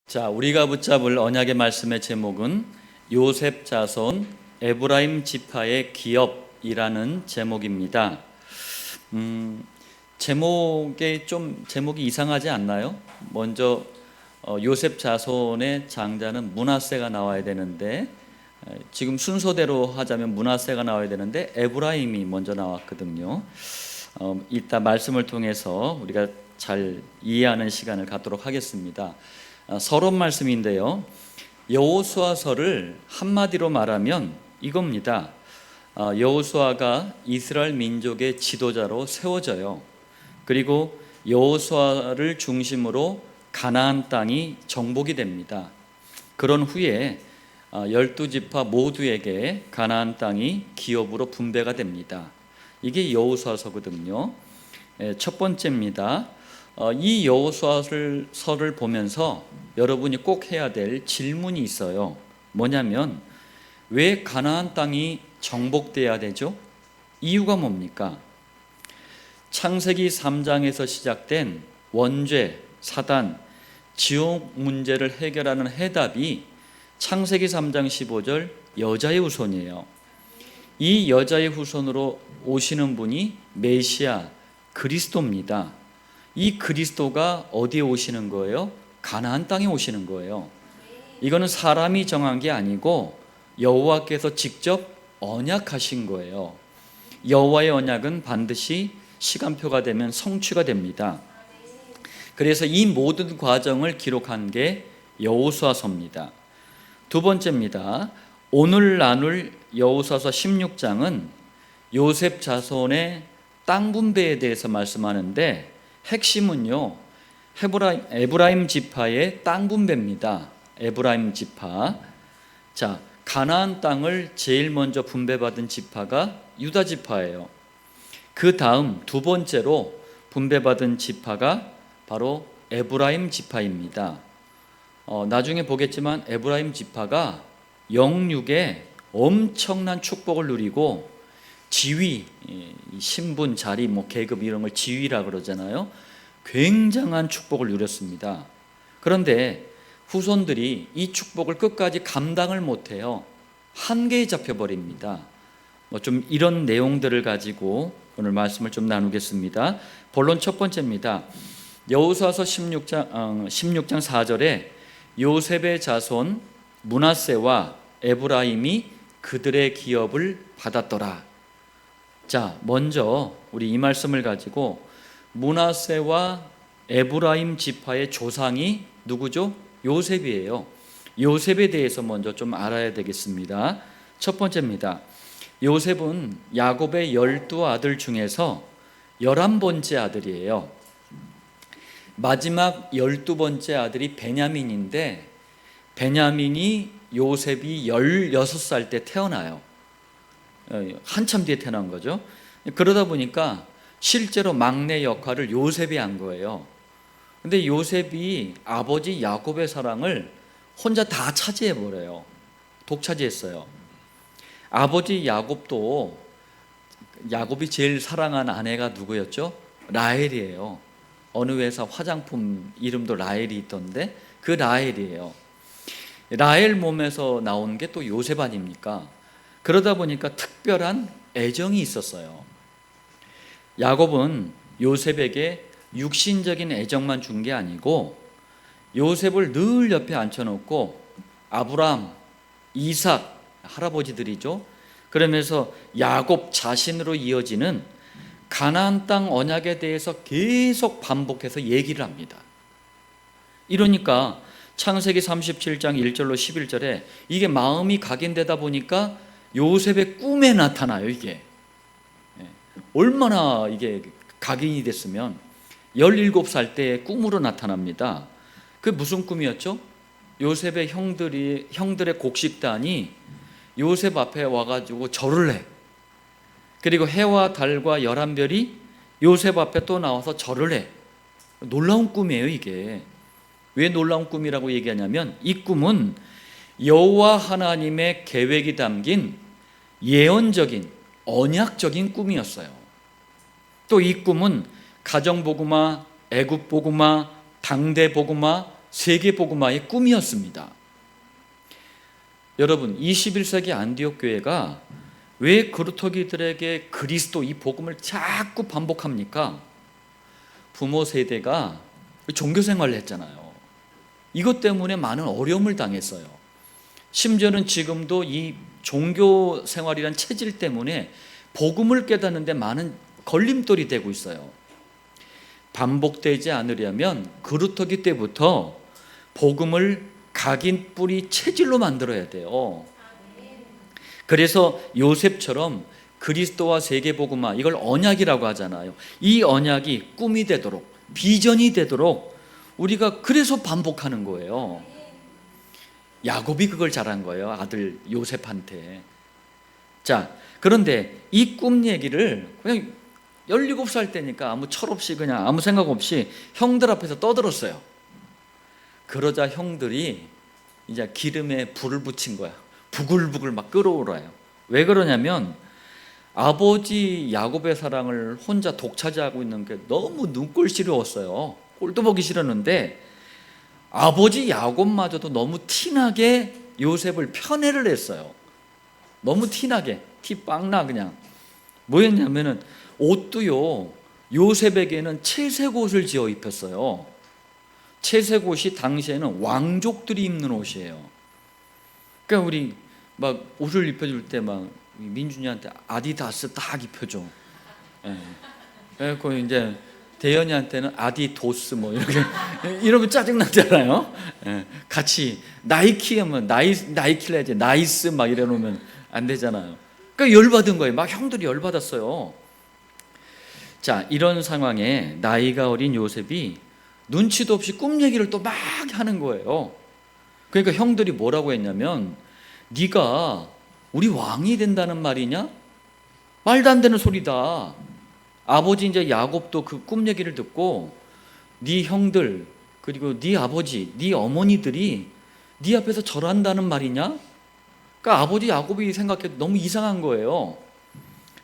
자, 우리가 붙잡을 언약의 말씀의 제목은 요셉 자손 에브라임 지파의 기업이라는 제목입니다. 제목이 이상하지 않나요? 먼저 요셉 자손의 장자는 므낫세가 나와야 되는데, 지금 순서대로 하자면 므낫세가 나와야 되는데 에브라임이 먼저 나왔거든요. 이따 말씀을 통해서 우리가 잘 이해하는 시간을 갖도록 하겠습니다. 서론 말씀인데요, 여호수아서를 한마디로 말하면 이겁니다. 여호수아가 이스라엘 민족의 지도자로 세워져요. 그리고 여호수아를 중심으로 가나안 땅이 정복이 됩니다. 그런 후에 12지파 모두에게 가나안 땅이 기업으로 분배가 됩니다. 이게 여호수아서거든요. 첫 번째입니다. 이 여호수아서를 보면서 여러분이 꼭 해야 될 질문이 있어요. 뭐냐면, 왜 가나안 땅이 정복돼야 되죠? 이유가 뭡니까? 창세기 3장에서 시작된 원죄, 사단, 지옥 문제를 해결하는 해답이 창세기 3장 15절 여자의 후손이에요. 이 여자의 후손으로 오시는 분이 메시아 그리스도입니다. 이 그리스도가 어디에 오시는 거예요? 가나안 땅에 오시는 거예요. 이거는 사람이 정한 게 아니고 여호와께서 직접 언약하신 거예요. 여호와의 언약은 반드시 시간표가 되면 성취가 됩니다. 그래서 이 모든 과정을 기록한 게 여호수아서입니다. 두 번째입니다. 오늘 나눌 여호수아서 16장은 요셉 자손의 땅 분배에 대해서 말씀하는데, 핵심은요, 에브라임 지파의 땅 분배입니다. 에브라임 지파. 자, 가나안 땅을 제일 먼저 분배받은 지파가 유다 지파예요. 그 다음 두 번째로 분배받은 지파가 바로 에브라임 지파입니다. 나중에 보겠지만 에브라임 지파가 영육에 엄청난 축복을 누리고 지위, 신분, 자리, 계급 이런 걸 지위라 그러잖아요. 굉장한 축복을 누렸습니다. 그런데 후손들이 이 축복을 끝까지 감당을 못해요. 한계에 잡혀버립니다. 좀 이런 내용들을 가지고 오늘 말씀을 좀 나누겠습니다. 본론 첫 번째입니다. 여호수아서 16장 4절에 요셉의 자손 므낫세와 에브라임이 그들의 기업을 받았더라. 자, 먼저 우리 이 말씀을 가지고 므낫세와 에브라임 지파의 조상이 누구죠? 요셉이에요. 요셉에 대해서 먼저 좀 알아야 되겠습니다. 첫 번째입니다. 요셉은 야곱의 12아들 중에서 11번째 아들이에요. 마지막 12번째 아들이 베냐민인데, 베냐민이 요셉이 16살 때 태어나요. 한참 뒤에 태어난 거죠. 그러다 보니까 실제로 막내 역할을 요셉이 한 거예요. 근데 요셉이 아버지 야곱의 사랑을 혼자 다 차지해버려요. 독차지했어요. 아버지 야곱이 제일 사랑한 아내가 누구였죠? 라헬이에요. 어느 회사 화장품 이름도 라헬이 있던데 그 라헬이에요. 라헬 몸에서 나온 게 또 요셉 아닙니까? 그러다 보니까 특별한 애정이 있었어요. 야곱은 요셉에게 육신적인 애정만 준 게 아니고 요셉을 늘 옆에 앉혀놓고 아브람, 이삭, 할아버지들이죠. 그러면서 야곱 자신으로 이어지는 가나안 땅 언약에 대해서 계속 반복해서 얘기를 합니다. 이러니까 창세기 37장 1절로 11절에 이게 마음이 각인되다 보니까 요셉의 꿈에 나타나요. 이게 얼마나 이게 각인이 됐으면 17살 때 꿈으로 나타납니다. 그 무슨 꿈이었죠? 요셉의 형들의 곡식단이 요셉 앞에 와가지고 절을 해. 그리고 해와 달과 11별이 요셉 앞에 또 나와서 절을 해. 놀라운 꿈이에요. 이게 왜 놀라운 꿈이라고 얘기하냐면, 이 꿈은 여호와 하나님의 계획이 담긴 예언적인 언약적인 꿈이었어요. 또 이 꿈은 가정복음화, 애굽복음화, 당대복음화 세계복음화의 꿈이었습니다. 여러분, 21세기 안디옥 교회가 왜 그루터기들에게 그리스도 이 복음을 자꾸 반복합니까? 부모 세대가 종교 생활을 했잖아요. 이것 때문에 많은 어려움을 당했어요. 심지어는 지금도 이 종교 생활이란 체질 때문에 복음을 깨닫는데 많은 걸림돌이 되고 있어요. 반복되지 않으려면 그루터기 때부터 복음을 각인 뿌리 체질로 만들어야 돼요. 그래서 요셉처럼 그리스도와 세계복음화, 이걸 언약이라고 하잖아요. 이 언약이 꿈이 되도록, 비전이 되도록 우리가 그래서 반복하는 거예요. 야곱이 그걸 잘한 거예요, 아들 요셉한테. 자, 그런데 이 꿈 얘기를 그냥 17살 때니까 아무 철없이 그냥 아무 생각 없이 형들 앞에서 떠들었어요. 그러자 형들이 이제 기름에 불을 붙인 거야. 부글부글 막 끓어오라요. 왜 그러냐면 아버지 야곱의 사랑을 혼자 독차지하고 있는 게 너무 눈꼴 시려웠어요. 꼴도 보기 싫었는데 아버지 야곱마저도 너무 티나게 요셉을 편애를 했어요. 너무 티나게, 티 빵 나 그냥. 뭐였냐면은 옷도요, 요셉에게는 채색 옷을 지어 입혔어요. 채색 옷이 당시에는 왕족들이 입는 옷이에요. 그러니까 우리 막 옷을 입혀줄 때 막 민준이한테 아디다스 딱 입혀줘. 예. 그래서 이제 대현이한테는 아디도스 뭐 이렇게 이러면 짜증 나잖아요. 예. 같이 나이키 하면 나이키를 해야지. 나이스 막 이래놓으면 안 되잖아요. 그러니까 열받은 거예요. 막 형들이 열받았어요. 자, 이런 상황에 나이가 어린 요셉이 눈치도 없이 꿈 얘기를 또 막 하는 거예요. 그러니까 형들이 뭐라고 했냐면, 네가 우리 왕이 된다는 말이냐? 말도 안 되는 소리다. 아버지 이제 야곱도 그 꿈 얘기를 듣고 네 형들 그리고 네 아버지, 네 어머니들이 네 앞에서 절한다는 말이냐? 그러니까 아버지 야곱이 생각해도 너무 이상한 거예요.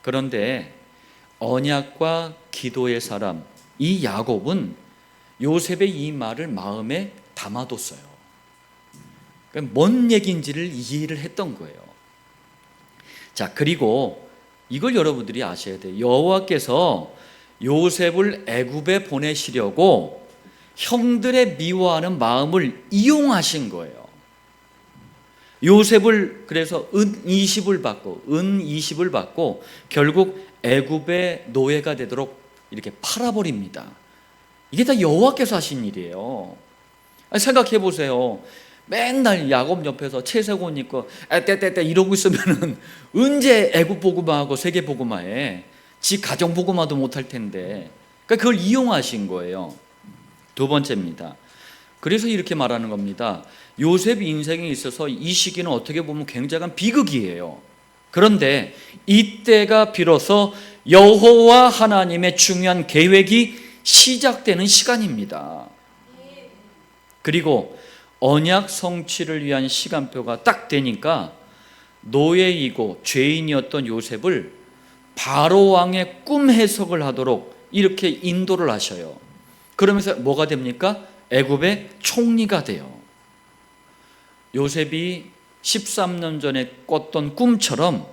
그런데 언약과 기도의 사람 이 야곱은 요셉의 이 말을 마음에 담아뒀어요. 그러니까 뭔 얘기인지를 이해를 했던 거예요. 자, 그리고 이걸 여러분들이 아셔야 돼요. 여호와께서 요셉을 애굽에 보내시려고 형들의 미워하는 마음을 이용하신 거예요. 요셉을 그래서 은 20을 받고 결국 애굽의 노예가 되도록 이렇게 팔아버립니다. 이게 다 여호와께서 하신 일이에요. 생각해 보세요. 맨날 야곱 옆에서 채색 옷 입고 떼떼떼 이러고 있으면은 언제 애굽 복음화하고 세계 복음화해? 지 가정 복음화도 못할 텐데. 그러니까 그걸 이용하신 거예요. 두 번째입니다. 그래서 이렇게 말하는 겁니다. 요셉 인생에 있어서 이 시기는 어떻게 보면 굉장한 비극이에요. 그런데 이때가 비로소 여호와 하나님의 중요한 계획이 시작되는 시간입니다. 그리고 언약 성취를 위한 시간표가 딱 되니까 노예이고 죄인이었던 요셉을 바로 왕의 꿈 해석을 하도록 이렇게 인도를 하셔요. 그러면서 뭐가 됩니까? 애굽의 총리가 돼요. 요셉이 13년 전에 꿨던 꿈처럼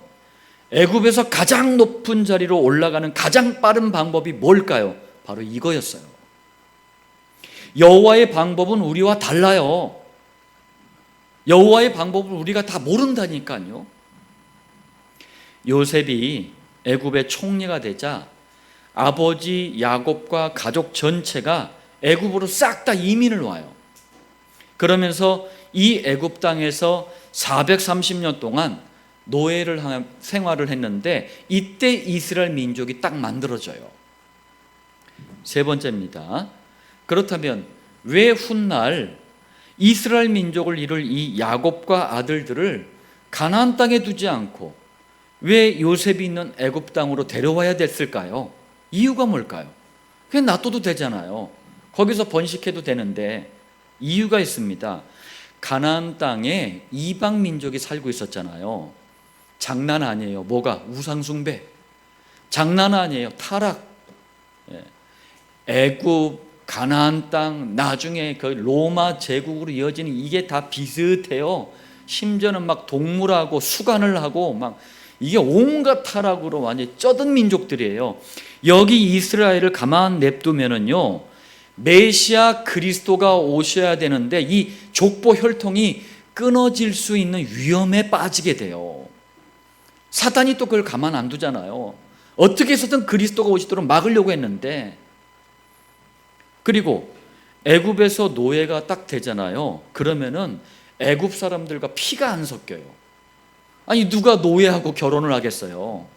애굽에서 가장 높은 자리로 올라가는 가장 빠른 방법이 뭘까요? 바로 이거였어요. 여호와의 방법은 우리와 달라요. 여호와의 방법을 우리가 다 모른다니까요. 요셉이 애굽의 총리가 되자 아버지 야곱과 가족 전체가 애굽으로 싹 다 이민을 와요. 그러면서 이 애굽 땅에서 430년 동안 노예를 생활을 했는데 이때 이스라엘 민족이 딱 만들어져요. 세 번째입니다. 그렇다면 왜 훗날 이스라엘 민족을 이룰 이 야곱과 아들들을 가나안 땅에 두지 않고 왜 요셉이 있는 애굽 땅으로 데려와야 됐을까요? 이유가 뭘까요? 그냥 놔둬도 되잖아요. 거기서 번식해도 되는데 이유가 있습니다. 가나안 땅에 이방 민족이 살고 있었잖아요. 장난 아니에요. 뭐가? 우상숭배. 장난 아니에요. 타락. 애굽 가나안 땅, 나중에 그 로마 제국으로 이어지는 이게 다 비슷해요. 심지어는 막 동물하고 수간을 하고 막 이게 온갖 타락으로 완전히 쩌든 민족들이에요. 여기 이스라엘을 가만 냅두면은요, 메시아 그리스도가 오셔야 되는데 이 족보 혈통이 끊어질 수 있는 위험에 빠지게 돼요. 사단이 또 그걸 가만 안 두잖아요. 어떻게 해서든 그리스도가 오시도록 막으려고 했는데, 그리고 애굽에서 노예가 딱 되잖아요. 그러면은 애굽 사람들과 피가 안 섞여요. 아니 누가 노예하고 결혼을 하겠어요.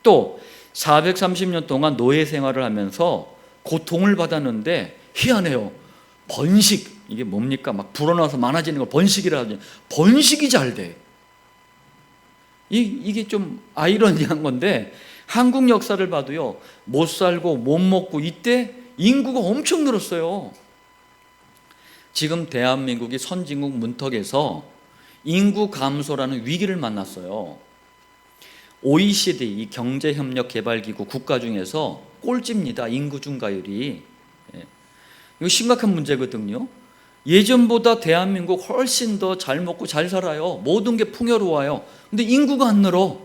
또 430년 동안 노예 생활을 하면서 고통을 받았는데 희한해요. 번식, 이게 뭡니까? 막 불어나서 많아지는 걸 번식이라 하죠. 번식이 잘 돼. 이게 좀 아이러니한 건데 한국 역사를 봐도요, 못 살고 못 먹고 이때 인구가 엄청 늘었어요. 지금 대한민국이 선진국 문턱에서 인구 감소라는 위기를 만났어요. OECD, 이 경제협력개발기구 국가 중에서 꼴찌입니다. 인구 증가율이. 이거 심각한 문제거든요. 예전보다 대한민국 훨씬 더 잘 먹고 잘 살아요. 모든 게 풍요로워요. 근데 인구가 안 늘어.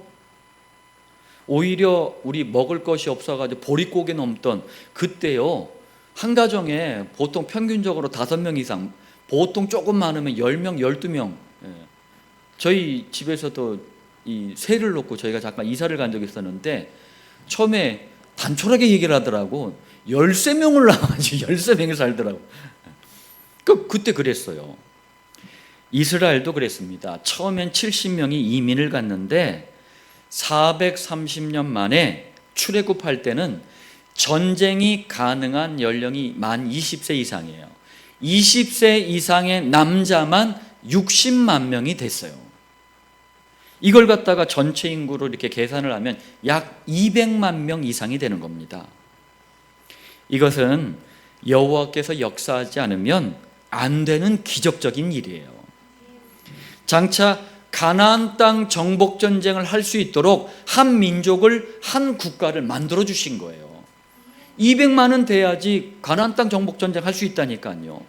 오히려 우리 먹을 것이 없어가지고 보릿고개 넘던 그때요, 한 가정에 보통 평균적으로 5명 이상, 보통 조금 많으면 10명, 12명. 저희 집에서도 이 새를 놓고 저희가 잠깐 이사를 간 적이 있었는데 처음에 단촐하게 얘기를 하더라고. 13명을 낳아가지고 13명이 살더라고. 그때 그랬어요. 이스라엘도 그랬습니다. 처음엔 70명이 이민을 갔는데 430년 만에 출애굽할 때는 전쟁이 가능한 연령이 만 20세 이상이에요. 20세 이상의 남자만 60만 명이 됐어요. 이걸 갖다가 전체 인구로 이렇게 계산을 하면 약 200만 명 이상이 되는 겁니다. 이것은 여호와께서 역사하지 않으면 안 되는 기적적인 일이에요. 장차 가나안 땅 정복 전쟁을 할 수 있도록 한 민족을, 한 국가를 만들어 주신 거예요. 200만은 돼야지 가나안 땅 정복 전쟁 할 수 있다니까요.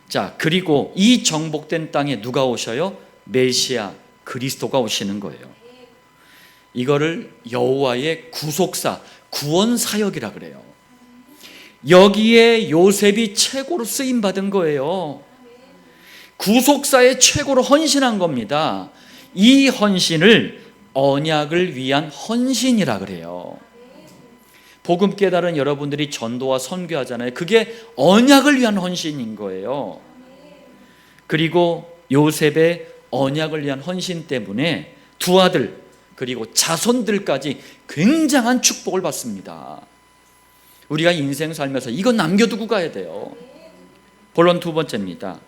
자, 그리고 이 정복된 땅에 누가 오셔요? 메시아 그리스도가 오시는 거예요. 이거를 여호와의 구속사, 구원 사역이라 그래요. 여기에 요셉이 최고로 쓰임 받은 거예요. 구속사의 최고로 헌신한 겁니다. 이 헌신을 언약을 위한 헌신이라 그래요. 복음 깨달은 여러분들이 전도와 선교하잖아요. 그게 언약을 위한 헌신인 거예요. 그리고 요셉의 언약을 위한 헌신 때문에 두 아들 그리고 자손들까지 굉장한 축복을 받습니다. 우리가 인생 살면서 이거 남겨두고 가야 돼요. 본론 두 번째입니다.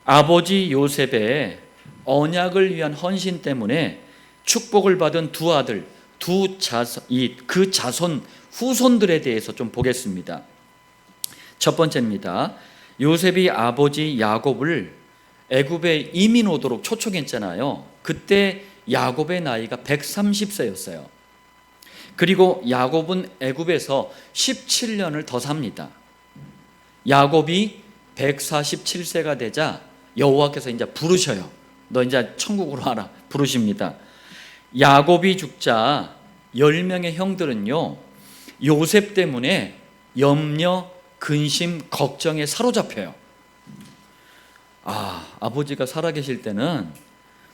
아버지 요셉의 언약을 위한 헌신 때문에 축복을 받은 두 아들, 그 자손, 후손들에 대해서 좀 보겠습니다. 첫 번째입니다. 요셉이 아버지 야곱을 애굽에 이민 오도록 초청했잖아요. 그때 야곱의 나이가 130세였어요. 그리고 야곱은 애굽에서 17년을 더 삽니다. 야곱이 147세가 되자 여호와께서 이제 부르셔요. 너 이제 천국으로 와라. 부르십니다. 야곱이 죽자 10명의 형들은요, 요셉 때문에 염려, 근심, 걱정에 사로잡혀요. 아버지가 살아계실 때는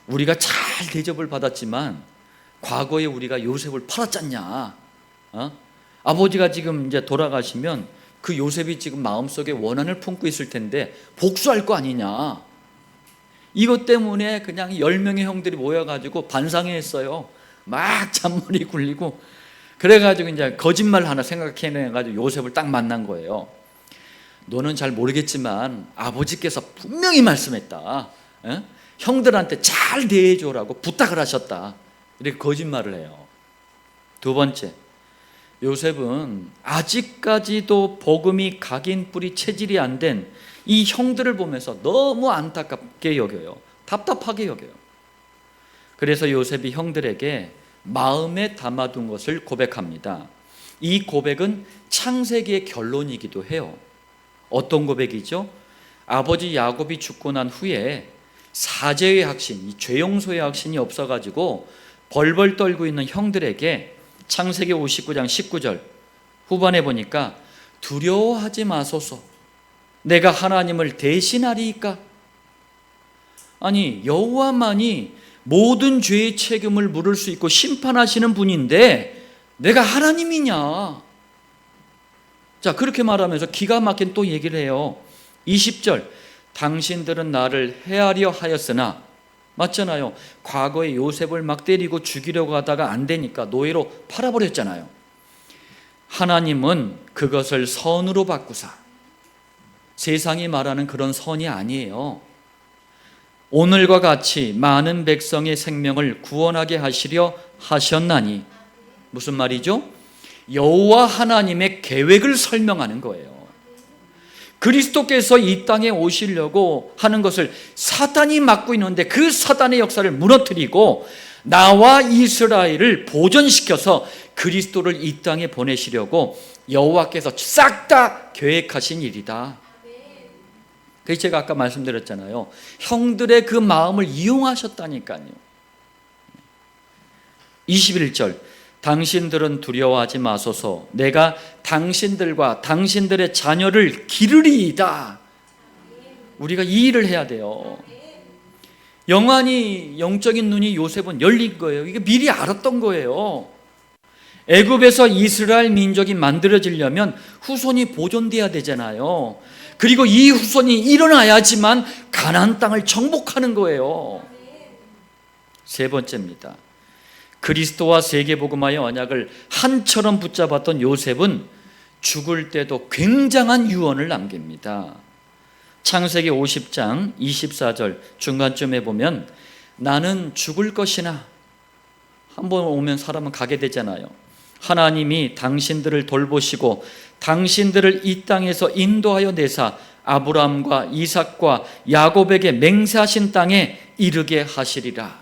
우리가 잘 대접을 받았지만 과거에 우리가 요셉을 팔았잖냐. 아버지가 지금 이제 돌아가시면 그 요셉이 지금 마음속에 원한을 품고 있을 텐데 복수할 거 아니냐. 이것 때문에 그냥 10명의 형들이 모여가지고 반상회했어요. 막 잔머리 굴리고 그래가지고 이제 거짓말 하나 생각해내가지고 요셉을 딱 만난 거예요. 너는 잘 모르겠지만 아버지께서 분명히 말씀했다. 형들한테 잘 대해줘라고 부탁을 하셨다. 이렇게 거짓말을 해요. 두 번째, 요셉은 아직까지도 복음이 각인 뿌리 체질이 안 된 이 형들을 보면서 너무 안타깝게 여겨요. 답답하게 여겨요. 그래서 요셉이 형들에게 마음에 담아둔 것을 고백합니다. 이 고백은 창세기의 결론이기도 해요. 어떤 고백이죠? 아버지 야곱이 죽고 난 후에 사죄의 확신, 이 죄 용서의 확신이 없어가지고 벌벌 떨고 있는 형들에게 창세기 59장 19절 후반에 보니까 두려워하지 마소서, 내가 하나님을 대신하리이까. 아니, 여호와만이 모든 죄의 책임을 물을 수 있고 심판하시는 분인데 내가 하나님이냐. 자, 그렇게 말하면서 기가 막힌 또 얘기를 해요. 20절, 당신들은 나를 해하려 하였으나, 맞잖아요. 과거에 요셉을 막 때리고 죽이려고 하다가 안 되니까 노예로 팔아버렸잖아요. 하나님은 그것을 선으로 바꾸사, 세상이 말하는 그런 선이 아니에요. 오늘과 같이 많은 백성의 생명을 구원하게 하시려 하셨나니. 무슨 말이죠? 여호와 하나님의 계획을 설명하는 거예요. 그리스도께서 이 땅에 오시려고 하는 것을 사탄이 막고 있는데 그 사탄의 역사를 무너뜨리고 나와 이스라엘을 보존시켜서 그리스도를 이 땅에 보내시려고 여호와께서 싹 다 계획하신 일이다. 그래서 제가 아까 말씀드렸잖아요. 형들의 그 마음을 이용하셨다니까요. 21절, 당신들은 두려워하지 마소서, 내가 당신들과 당신들의 자녀를 기르리이다. 우리가 이 일을 해야 돼요. 영안이, 영적인 눈이 요셉은 열린 거예요. 이게 미리 알았던 거예요. 애굽에서 이스라엘 민족이 만들어지려면 후손이 보존돼야 되잖아요. 그리고 이 후손이 일어나야지만 가나안 땅을 정복하는 거예요. 세 번째입니다. 그리스도와 세계복음화의 언약을 한처럼 붙잡았던 요셉은 죽을 때도 굉장한 유언을 남깁니다. 창세기 50장 24절 중간쯤에 보면 나는 죽을 것이나, 한번 오면 사람은 가게 되잖아요. 하나님이 당신들을 돌보시고 당신들을 이 땅에서 인도하여 내사 아브라함과 이삭과 야곱에게 맹세하신 땅에 이르게 하시리라.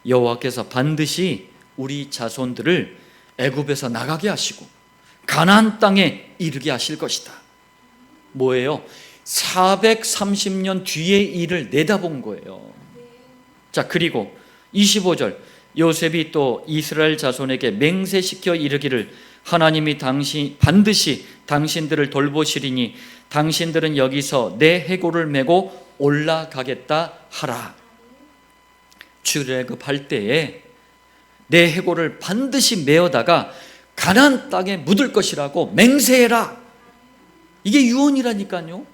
여호와께서 반드시 우리 자손들을 애굽에서 나가게 하시고 가나안 땅에 이르게 하실 것이다. 뭐예요? 430년 뒤의 일을 내다본 거예요. 자, 그리고 25절, 요셉이 또 이스라엘 자손에게 맹세시켜 이르기를 하나님이 반드시 당신들을 돌보시리니 당신들은 여기서 내 해골을 메고 올라가겠다 하라. 출애굽할 때에 내 해골을 반드시 메어다가 가나안 땅에 묻을 것이라고 맹세해라. 이게 유언이라니까요.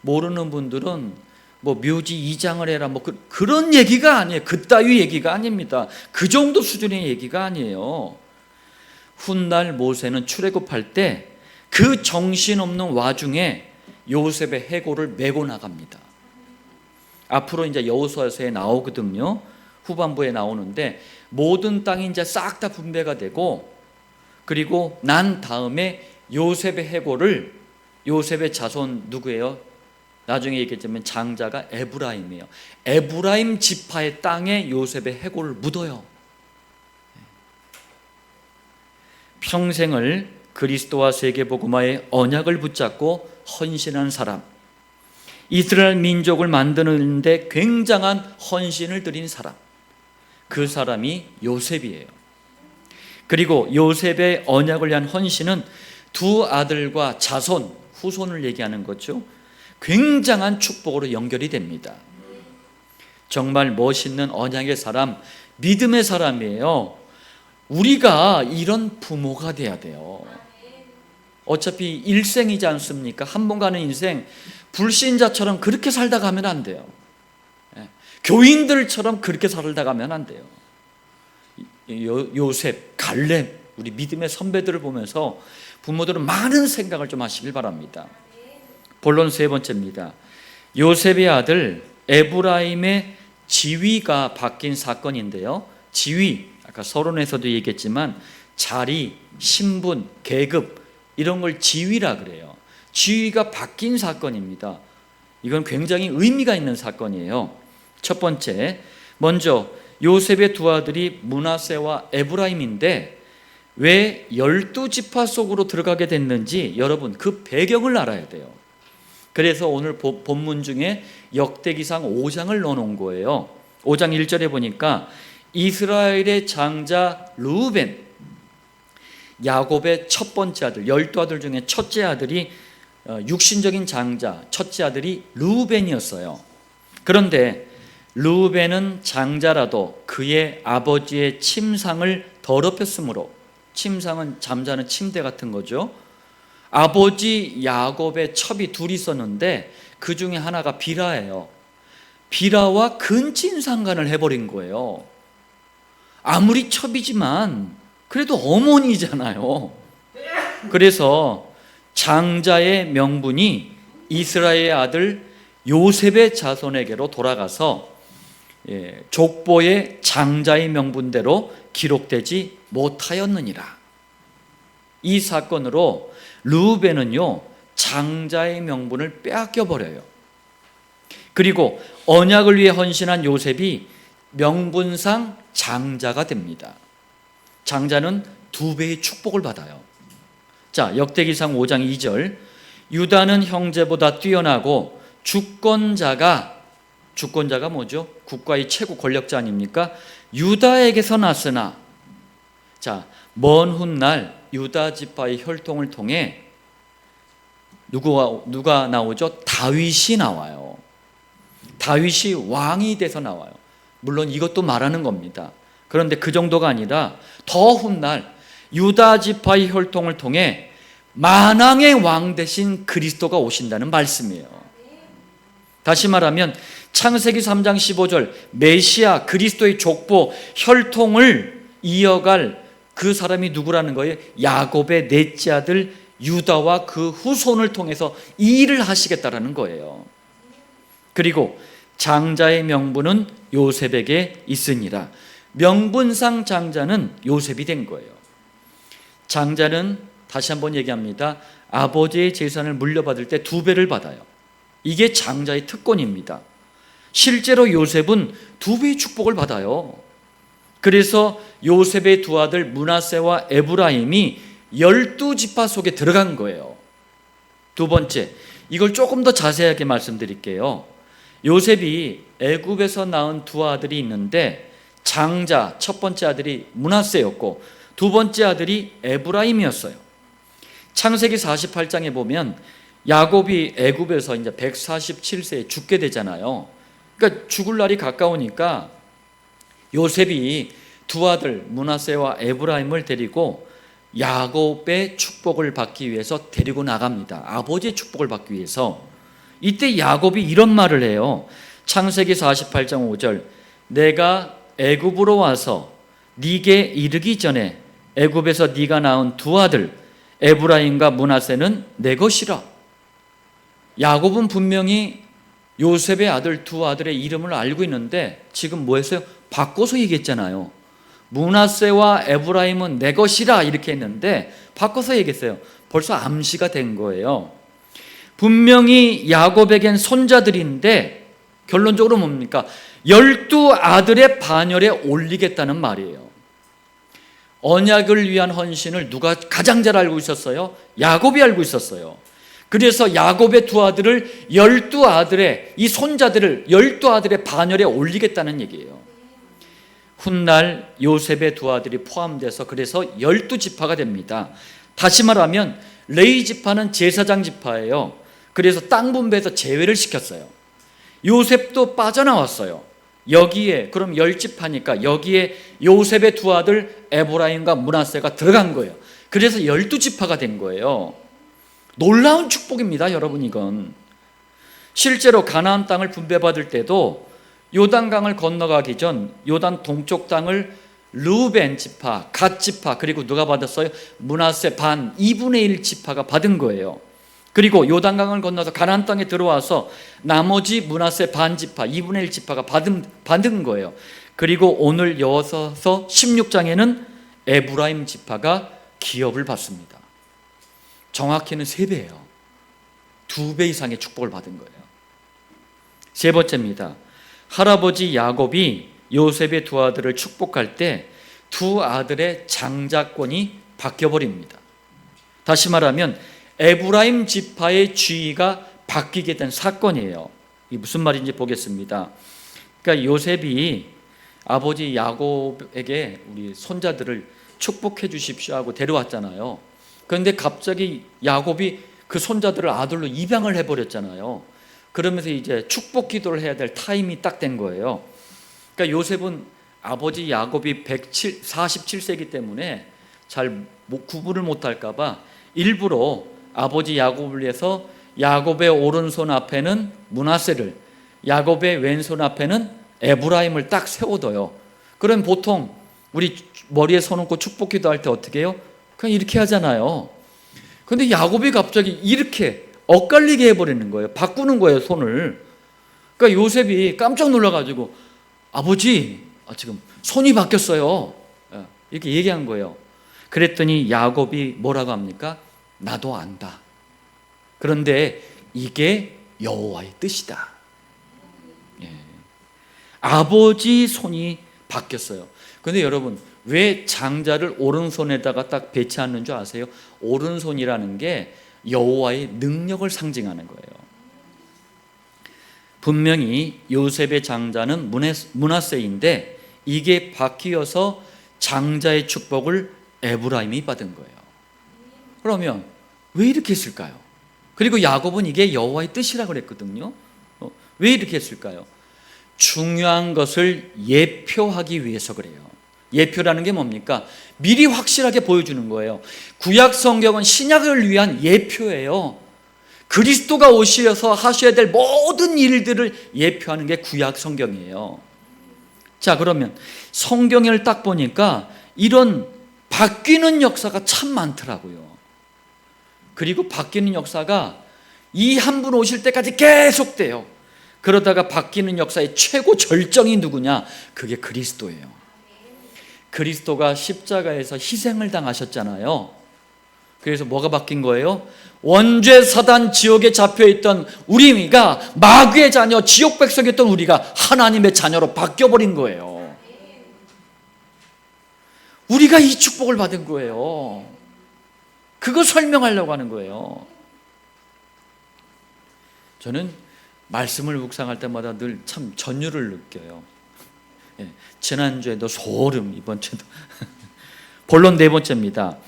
모르는 분들은 뭐 묘지 2장을 해라 뭐 그런 얘기가 아니에요. 그따위 얘기가 아닙니다. 그 정도 수준의 얘기가 아니에요. 훗날 모세는 출애굽할 때 그 정신없는 와중에 요셉의 해골을 메고 나갑니다. 앞으로 이제 여호수아서에 나오거든요. 후반부에 나오는데 모든 땅이 이제 싹 다 분배가 되고, 그리고 난 다음에 요셉의 해골을, 요셉의 자손 누구예요? 나중에 얘기했지만 장자가 에브라임이에요. 에브라임 지파의 땅에 요셉의 해골을 묻어요. 평생을 그리스도와 세계복음화의 언약을 붙잡고 헌신한 사람, 이스라엘 민족을 만드는 데 굉장한 헌신을 드린 사람, 그 사람이 요셉이에요. 그리고 요셉의 언약을 위한 헌신은 두 아들과 자손, 후손을 얘기하는 거죠. 굉장한 축복으로 연결이 됩니다. 정말 멋있는 언약의 사람, 믿음의 사람이에요. 우리가 이런 부모가 돼야 돼요. 어차피 일생이지 않습니까? 한 번 가는 인생, 불신자처럼 그렇게 살다 가면 안 돼요. 교인들처럼 그렇게 살다 가면 안 돼요. 요셉, 갈렙, 우리 믿음의 선배들을 보면서 부모들은 많은 생각을 좀 하시길 바랍니다. 본론 세 번째입니다. 요셉의 아들 에브라임의 지위가 바뀐 사건인데요. 지위, 아까 서론에서도 얘기했지만 자리, 신분, 계급 이런 걸 지위라 그래요. 지위가 바뀐 사건입니다. 이건 굉장히 의미가 있는 사건이에요. 첫 번째, 먼저 요셉의 두 아들이 므낫세와 에브라임인데 왜 12지파 속으로 들어가게 됐는지 여러분 그 배경을 알아야 돼요. 그래서 오늘 본문 중에 역대기상 5장을 넣어놓은 거예요. 5장 1절에 보니까 이스라엘의 장자 르우벤, 야곱의 첫 번째 아들, 12아들 중에 첫째 아들이 육신적인 장자, 첫째 아들이 르우벤이었어요. 그런데 르우벤은 장자라도 그의 아버지의 침상을 더럽혔으므로, 침상은 잠자는 침대 같은 거죠. 아버지 야곱의 첩이 둘이 있었는데 그 중에 하나가 비라예요. 비라와 근친상간을 해버린 거예요. 아무리 첩이지만 그래도 어머니잖아요. 그래서 장자의 명분이 이스라엘의 아들 요셉의 자손에게로 돌아가서 족보의 장자의 명분대로 기록되지 못하였느니라. 이 사건으로 르우벤은요 장자의 명분을 빼앗겨 버려요. 그리고 언약을 위해 헌신한 요셉이 명분상 장자가 됩니다. 장자는 2배의 축복을 받아요. 자, 역대기상 5장 2절, 유다는 형제보다 뛰어나고 주권자가 뭐죠? 국가의 최고 권력자 아닙니까? 유다에게서 났으나, 자, 먼 훗날 유다 지파의 혈통을 통해 누가 나오죠? 다윗이 나와요. 다윗이 왕이 돼서 나와요. 물론 이것도 말하는 겁니다. 그런데 그 정도가 아니라 더 훗날 유다 지파의 혈통을 통해 만왕의 왕 대신 그리스도가 오신다는 말씀이에요. 다시 말하면 창세기 3장 15절 메시아 그리스도의 족보 혈통을 이어갈 그 사람이 누구라는 거예요? 야곱의 넷째 아들 유다와 그 후손을 통해서 이 일을 하시겠다라는 거예요. 그리고 장자의 명분은 요셉에게 있으니라. 명분상 장자는 요셉이 된 거예요. 장자는 다시 한번 얘기합니다. 아버지의 재산을 물려받을 때 2배를 받아요. 이게 장자의 특권입니다. 실제로 요셉은 2배의 축복을 받아요. 그래서 요셉의 두 아들 므낫세와 에브라임이 12지파 속에 들어간 거예요. 두 번째, 이걸 조금 더 자세하게 말씀드릴게요. 요셉이 애굽에서 낳은 두 아들이 있는데 장자 첫 번째 아들이 므낫세였고 두 번째 아들이 에브라임이었어요. 창세기 48장에 보면 야곱이 애굽에서 이제 147세에 죽게 되잖아요. 그러니까 죽을 날이 가까우니까 요셉이 두 아들 므낫세와 에브라임을 데리고 야곱의 축복을 받기 위해서 데리고 나갑니다. 아버지의 축복을 받기 위해서. 이때 야곱이 이런 말을 해요. 창세기 48장 5절, 내가 애굽으로 와서 네게 이르기 전에 애굽에서 네가 낳은 두 아들 에브라임과 므낫세는 내 것이라. 야곱은 분명히 요셉의 아들 두 아들의 이름을 알고 있는데 지금 뭐 했어요? 바꿔서 얘기했잖아요. 므낫세와 에브라임은 내 것이라 이렇게 했는데 바꿔서 얘기했어요. 벌써 암시가 된 거예요. 분명히 야곱에겐 손자들인데 결론적으로 뭡니까? 12아들의 반열에 올리겠다는 말이에요. 언약을 위한 헌신을 누가 가장 잘 알고 있었어요? 야곱이 알고 있었어요. 그래서 야곱의 두 아들을 12아들의 이 손자들을 12아들의 반열에 올리겠다는 얘기예요. 훗날 요셉의 두 아들이 포함돼서 그래서 12지파가 됩니다. 다시 말하면 레위 지파는 제사장 지파예요. 그래서 땅 분배에서 제외를 시켰어요. 요셉도 빠져나왔어요. 여기에 그럼 10지파니까 여기에 요셉의 두 아들 에브라임과 므낫세가 들어간 거예요. 그래서 12지파가 된 거예요. 놀라운 축복입니다, 여러분. 이건 실제로 가나안 땅을 분배받을 때도 요단강을 건너가기 전 요단 동쪽 땅을 르우벤 지파, 갓 지파, 그리고 누가 받았어요? 므낫세 반 2분의 1 지파가 받은 거예요. 그리고 요단강을 건너서 가나안 땅에 들어와서 나머지 므낫세 반 지파 2분의 1 지파가 받은 거예요. 그리고 오늘 이어서 16장에는 에브라임 지파가 기업을 받습니다. 정확히는 3배예요. 2배 이상의 축복을 받은 거예요. 세 번째입니다. 할아버지 야곱이 요셉의 두 아들을 축복할 때 두 아들의 장자권이 바뀌어버립니다. 다시 말하면 에브라임 지파의 지위가 바뀌게 된 사건이에요. 이게 무슨 말인지 보겠습니다. 그러니까 요셉이 아버지 야곱에게 우리 손자들을 축복해 주십시오 하고 데려왔잖아요. 그런데 갑자기 야곱이 그 손자들을 아들로 입양을 해버렸잖아요. 그러면서 이제 축복 기도를 해야 될 타임이 딱 된 거예요. 그러니까 요셉은 아버지 야곱이 47세이기 때문에 잘 구분을 못할까 봐 일부러 아버지 야곱을 위해서 야곱의 오른손 앞에는 므낫세를, 야곱의 왼손 앞에는 에브라임을 딱 세워둬요. 그럼 보통 우리 머리에 손 얹고 축복 기도할 때 어떻게 해요? 그냥 이렇게 하잖아요. 근데 야곱이 갑자기 이렇게 엇갈리게 해버리는 거예요. 바꾸는 거예요, 손을. 그러니까 요셉이 깜짝 놀라가지고 아버지, 지금 손이 바뀌었어요. 이렇게 얘기한 거예요. 그랬더니 야곱이 뭐라고 합니까? 나도 안다. 그런데 이게 여호와의 뜻이다. 예. 아버지 손이 바뀌었어요. 그런데 여러분, 왜 장자를 오른손에다가 딱 배치하는 줄 아세요? 오른손이라는 게 여호와의 능력을 상징하는 거예요. 분명히 요셉의 장자는 므낫세인데 이게 바뀌어서 장자의 축복을 에브라임이 받은 거예요. 그러면 왜 이렇게 했을까요? 그리고 야곱은 이게 여호와의 뜻이라고 그랬거든요. 왜 이렇게 했을까요? 중요한 것을 예표하기 위해서 그래요. 예표라는 게 뭡니까? 미리 확실하게 보여주는 거예요. 구약 성경은 신약을 위한 예표예요. 그리스도가 오셔서 하셔야 될 모든 일들을 예표하는 게 구약 성경이에요. 자, 그러면 성경을 딱 보니까 이런 바뀌는 역사가 참 많더라고요. 그리고 바뀌는 역사가 이 한 분 오실 때까지 계속돼요. 그러다가 바뀌는 역사의 최고 절정이 누구냐? 그게 그리스도예요. 그리스도가 십자가에서 희생을 당하셨잖아요. 그래서 뭐가 바뀐 거예요? 원죄 사단 지옥에 잡혀있던 우리가 마귀의 자녀, 지옥 백성이었던 우리가 하나님의 자녀로 바뀌어버린 거예요. 우리가 이 축복을 받은 거예요. 그거 설명하려고 하는 거예요. 저는 말씀을 묵상할 때마다 늘 참 전율을 느껴요. 지난주에도 소름, 이번 주에도. 본론 네 번째입니다.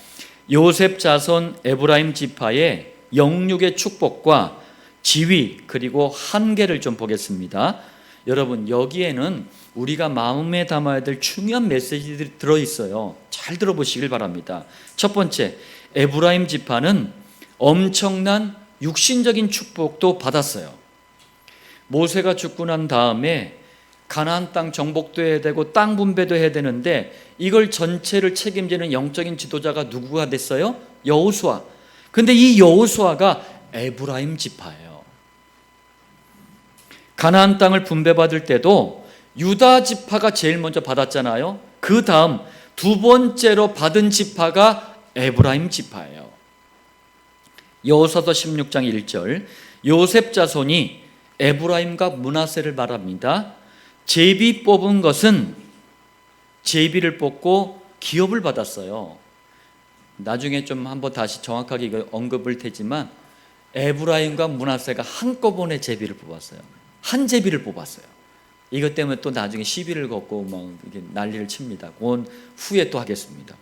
요셉 자손 에브라임 지파의 영육의 축복과 지위 그리고 한계를 좀 보겠습니다. 여러분, 여기에는 우리가 마음에 담아야 될 중요한 메시지들이 들어있어요. 잘 들어보시길 바랍니다. 첫 번째, 에브라임 지파는 엄청난 육신적인 축복도 받았어요. 모세가 죽고 난 다음에 가나안 땅 정복도 해야 되고 땅 분배도 해야 되는데 이걸 전체를 책임지는 영적인 지도자가 누구가 됐어요? 여호수아. 근데 이 여호수아가 에브라임 지파예요. 가나안 땅을 분배받을 때도 유다 지파가 제일 먼저 받았잖아요. 그 다음 두 번째로 받은 지파가 에브라임 지파예요. 여호수아서 16장 1절, 요셉 자손이 에브라임과 므낫세를 말합니다. 제비 뽑은 것은 제비를 뽑고 기업을 받았어요. 나중에 좀 한번 다시 정확하게 이거 언급을 테지만 에브라임과 므낫세가 한꺼번에 제비를 뽑았어요. 한 제비를 뽑았어요. 이것 때문에 또 나중에 시비를 걷고 막 이게 난리를 칩니다. 그건 후에 또 하겠습니다.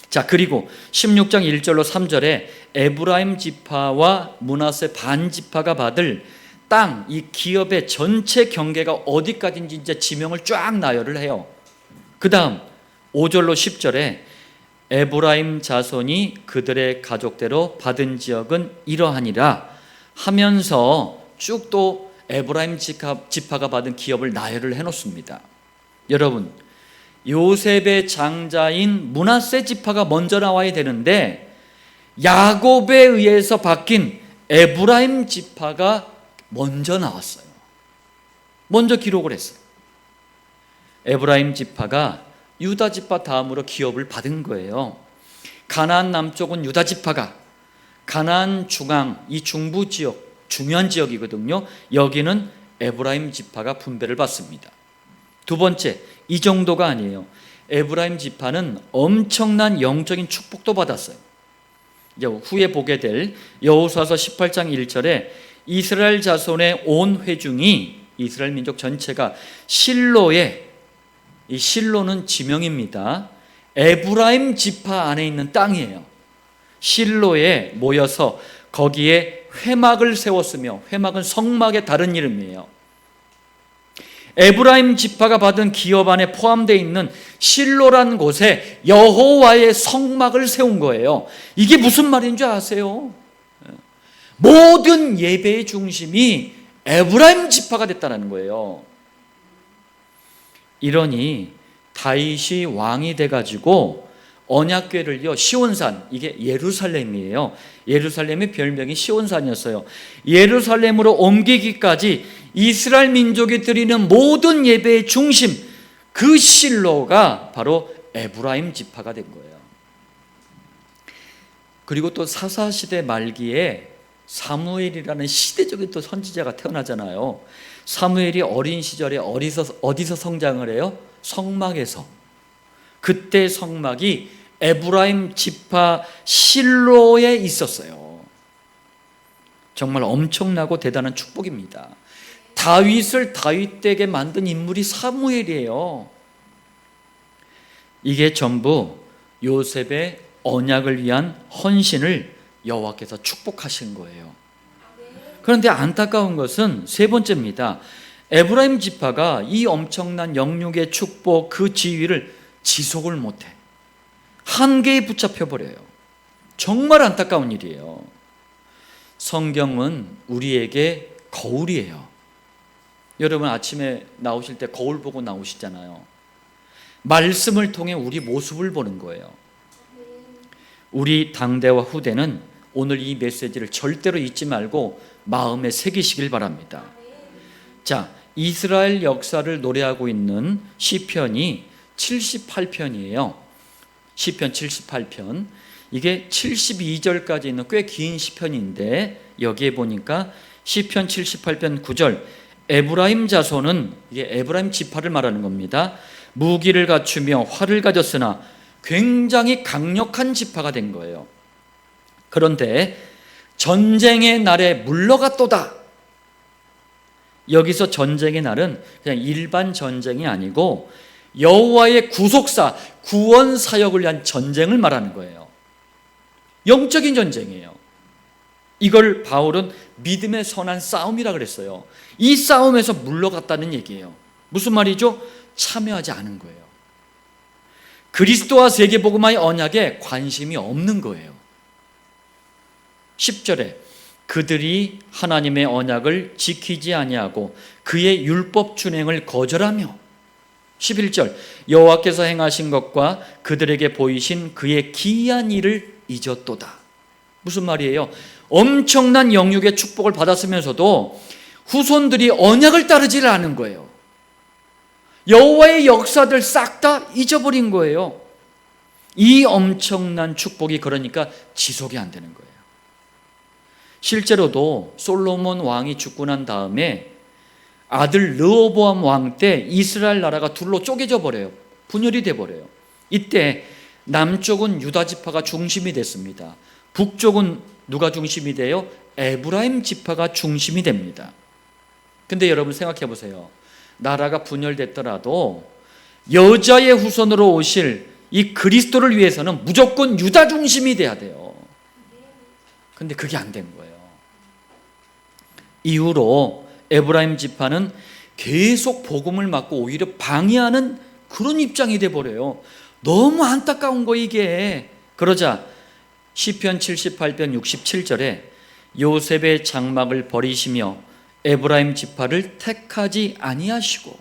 자, 그리고 16장 1절로 3절에 에브라임 지파와 므낫세 반 지파가 받을 땅, 이 기업의 전체 경계가 어디까지인지 이제 지명을 쫙 나열을 해요. 그 다음 5절로 10절에 에브라임 자손이 그들의 가족대로 받은 지역은 이러하니라 하면서 쭉 또 에브라임 지파가 받은 기업을 나열을 해놓습니다. 여러분, 요셉의 장자인 므낫세 지파가 먼저 나와야 되는데 야곱에 의해서 바뀐 에브라임 지파가 먼저 나왔어요. 먼저 기록을 했어요. 에브라임 지파가 유다 지파 다음으로 기업을 받은 거예요. 가나안 남쪽은 유다 지파가, 가나안 중앙, 이 중부 지역, 중요한 지역이거든요. 여기는 에브라임 지파가 분배를 받습니다. 두 번째, 이 정도가 아니에요. 에브라임 지파는 엄청난 영적인 축복도 받았어요. 이제 후에 보게 될 여호수아서 18장 1절에 이스라엘 자손의 온 회중이, 이스라엘 민족 전체가 실로에, 이 실로는 지명입니다. 에브라임 지파 안에 있는 땅이에요. 실로에 모여서 거기에 회막을 세웠으며, 회막은 성막의 다른 이름이에요. 에브라임 지파가 받은 기업 안에 포함되어 있는 실로란 곳에 여호와의 성막을 세운 거예요. 이게 무슨 말인 줄 아세요? 모든 예배의 중심이 에브라임 지파가 됐다는 거예요. 이러니 다윗이 왕이 돼가지고 언약궤를요, 시온산, 이게 예루살렘이에요. 예루살렘의 별명이 시온산이었어요. 예루살렘으로 옮기기까지 이스라엘 민족이 드리는 모든 예배의 중심, 그 실로가 바로 에브라임 지파가 된 거예요. 그리고 또 사사시대 말기에 사무엘이라는 시대적인 또 선지자가 태어나잖아요. 사무엘이 어린 시절에 어디서 성장을 해요? 성막에서. 그때 성막이 에브라임 지파 실로에 있었어요. 정말 엄청나고 대단한 축복입니다. 다윗을 다윗되게 만든 인물이 사무엘이에요. 이게 전부 요셉의 언약을 위한 헌신을 여호와께서 축복하신 거예요. 그런데 안타까운 것은 세 번째입니다. 에브라임 지파가 이 엄청난 영육의 축복, 그 지위를 지속을 못해 한계에 붙잡혀 버려요. 정말 안타까운 일이에요. 성경은 우리에게 거울이에요. 여러분 아침에 나오실 때 거울 보고 나오시잖아요. 말씀을 통해 우리 모습을 보는 거예요. 우리 당대와 후대는 오늘 이 메시지를 절대로 잊지 말고 마음에 새기시길 바랍니다. 자, 이스라엘 역사를 노래하고 있는 시편이 78편이에요. 시편 78편. 이게 72절까지 있는 꽤 긴 시편인데 여기에 보니까 시편 78편 9절, 에브라임 자손은, 이게 에브라임 지파를 말하는 겁니다. 무기를 갖추며 활을 가졌으나 굉장히 강력한 지파가 된 거예요. 그런데 전쟁의 날에 물러갔도다. 여기서 전쟁의 날은 그냥 일반 전쟁이 아니고 여호와의 구속사, 구원 사역을 위한 전쟁을 말하는 거예요. 영적인 전쟁이에요. 이걸 바울은 믿음의 선한 싸움이라 그랬어요. 이 싸움에서 물러갔다는 얘기예요. 무슨 말이죠? 참여하지 않은 거예요. 그리스도와 세계복음화의 언약에 관심이 없는 거예요. 10절에 그들이 하나님의 언약을 지키지 아니하고 그의 율법 준행을 거절하며, 11절 여호와께서 행하신 것과 그들에게 보이신 그의 기이한 일을 잊었도다. 무슨 말이에요? 엄청난 영육의 축복을 받았으면서도 후손들이 언약을 따르지를 않은 거예요. 여호와의 역사들 싹 다 잊어버린 거예요. 이 엄청난 축복이 그러니까 지속이 안 되는 거예요. 실제로도 솔로몬 왕이 죽고 난 다음에 아들 르호보암 왕 때 이스라엘 나라가 둘로 쪼개져 버려요. 분열이 돼 버려요. 이때 남쪽은 유다 지파가 중심이 됐습니다. 북쪽은 누가 중심이 돼요? 에브라임 지파가 중심이 됩니다. 근데 여러분 생각해 보세요. 나라가 분열됐더라도 여자의 후손으로 오실 이 그리스도를 위해서는 무조건 유다 중심이 돼야 돼요. 근데 그게 안 된 거예요. 이후로 에브라임 지파는 계속 복음을 막고 오히려 방해하는 그런 입장이 돼버려요. 너무 안타까운 거 이게. 그러자 시편 78편 67절에 요셉의 장막을 버리시며 에브라임 지파를 택하지 아니하시고,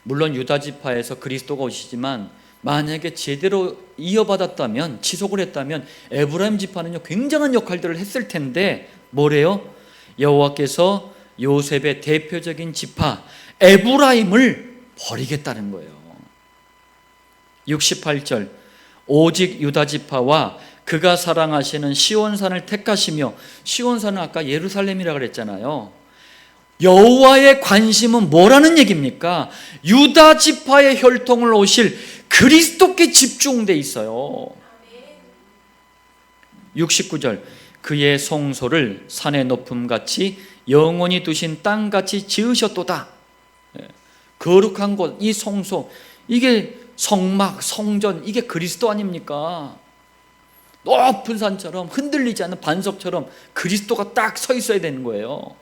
물론 유다 지파에서 그리스도가 오시지만 만약에 제대로 이어받았다면, 지속을 했다면 에브라임 지파는요 굉장한 역할들을 했을 텐데 뭐래요? 여호와께서 요셉의 대표적인 지파 에브라임을 버리겠다는 거예요. 68절 오직 유다 지파와 그가 사랑하시는 시온산을 택하시며, 시온산은 아까 예루살렘이라고 그랬잖아요. 여호와의 관심은 뭐라는 얘기입니까? 유다 지파의 혈통을 오실 그리스도께 집중돼 있어요. 69절, 그의 성소를 산의 높음같이 영원히 두신 땅같이 지으셨도다. 거룩한 곳, 이 성소, 이게 성막, 성전, 이게 그리스도 아닙니까? 높은 산처럼 흔들리지 않는 반석처럼 그리스도가 딱 서 있어야 되는 거예요.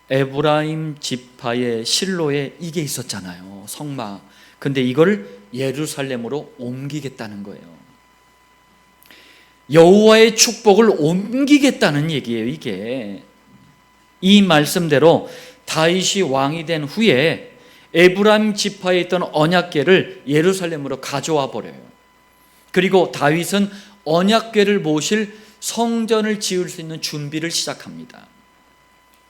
에브라임 지파의 실로에 이게 있었잖아요, 성막. 근데 이걸 예루살렘으로 옮기겠다는 거예요. 여호와의 축복을 옮기겠다는 얘기예요. 이게 이 말씀대로 다윗이 왕이 된 후에 에브라임 지파에 있던 언약궤를 예루살렘으로 가져와 버려요. 그리고 다윗은 언약궤를 모실 성전을 지을 수 있는 준비를 시작합니다.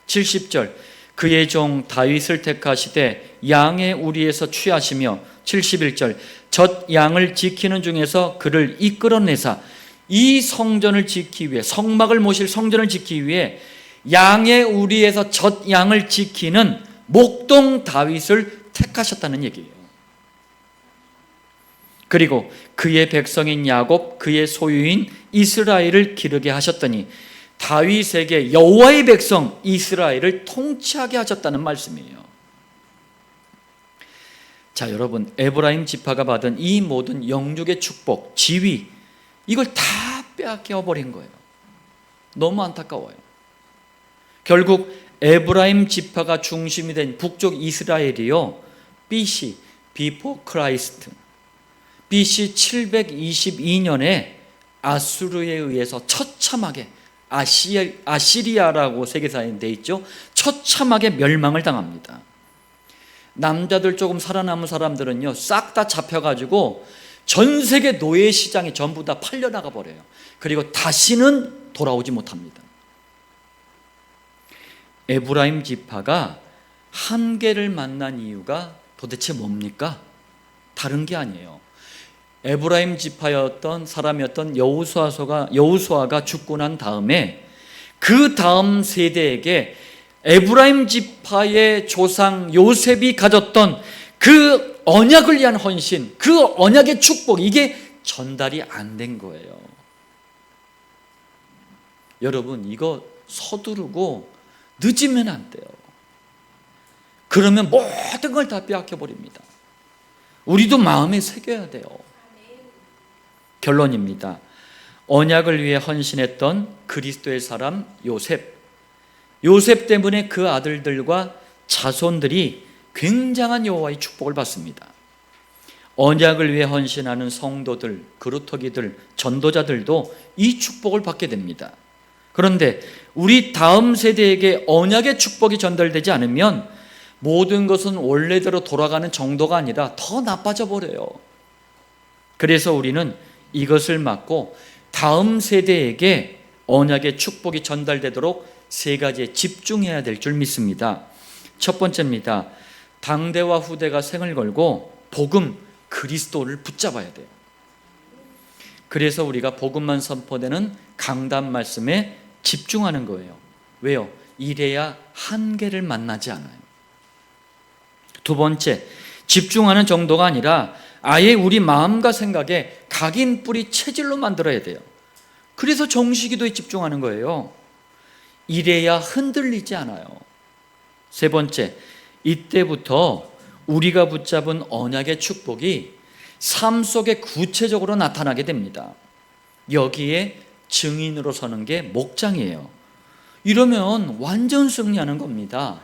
70절, 그의 종 다윗을 택하시되 양의 우리에서 취하시며, 71절, 젖 양을 지키는 중에서 그를 이끌어내사 이 성전을 지키기 위해, 성막을 모실 성전을 지키기 위해 양의 우리에서 젖 양을 지키는 목동 다윗을 택하셨다는 얘기예요. 그리고 그의 백성인 야곱, 그의 소유인 이스라엘을 기르게 하셨더니 다윗에게 여호와의 백성 이스라엘을 통치하게 하셨다는 말씀이에요. 자, 여러분, 에브라임 지파가 받은 이 모든 영육의 축복, 지위, 이걸 다 빼앗겨 버린 거예요. 너무 안타까워요. 결국 에브라임 지파가 중심이 된 북쪽 이스라엘이요, BC, Before Christ, BC 722년에 아수르에 의해서 처참하게, 아시리아라고 세계사에 돼 있죠, 처참하게 멸망을 당합니다. 남자들 조금 살아남은 사람들은요, 싹 다 잡혀가지고 전 세계 노예 시장에 전부 다 팔려나가 버려요. 그리고 다시는 돌아오지 못합니다. 에브라임 지파가 한계를 만난 이유가 도대체 뭡니까? 다른 게 아니에요. 에브라임 지파였던 사람이었던 여호수아가 죽고 난 다음에 그 다음 세대에게 에브라임 지파의 조상 요셉이 가졌던 그 언약을 위한 헌신, 그 언약의 축복, 이게 전달이 안 된 거예요. 여러분, 이거 서두르고 늦으면 안 돼요. 그러면 모든 걸 다 빼앗겨 버립니다. 우리도 마음에 새겨야 돼요. 결론입니다. 언약을 위해 헌신했던 그리스도의 사람 요셉 때문에 그 아들들과 자손들이 굉장한 여호와의 축복을 받습니다. 언약을 위해 헌신하는 성도들, 그루터기들, 전도자들도 이 축복을 받게 됩니다. 그런데 우리 다음 세대에게 언약의 축복이 전달되지 않으면 모든 것은 원래대로 돌아가는 정도가 아니라 더 나빠져 버려요. 그래서 우리는 이것을 막고 다음 세대에게 언약의 축복이 전달되도록 세 가지에 집중해야 될 줄 믿습니다. 첫 번째입니다. 당대와 후대가 생을 걸고 복음, 그리스도를 붙잡아야 돼요. 그래서 우리가 복음만 선포되는 강단 말씀에 집중하는 거예요. 왜요? 이래야 한계를 만나지 않아요. 두 번째, 집중하는 정도가 아니라 아예 우리 마음과 생각에 각인 뿌리 체질로 만들어야 돼요. 그래서 정식기도에 집중하는 거예요. 이래야 흔들리지 않아요. 세 번째, 이때부터 우리가 붙잡은 언약의 축복이 삶 속에 구체적으로 나타나게 됩니다. 여기에 증인으로 서는 게 목장이에요. 이러면 완전 승리하는 겁니다.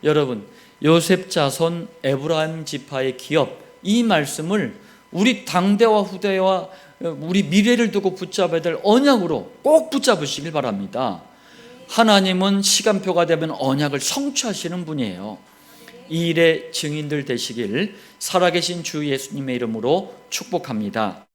여러분, 요셉 자손 에브라임 지파의 기업, 이 말씀을 우리 당대와 후대와 우리 미래를 두고 붙잡아야 될 언약으로 꼭 붙잡으시길 바랍니다. 하나님은 시간표가 되면 언약을 성취하시는 분이에요. 이 일의 증인들 되시길 살아계신 주 예수님의 이름으로 축복합니다.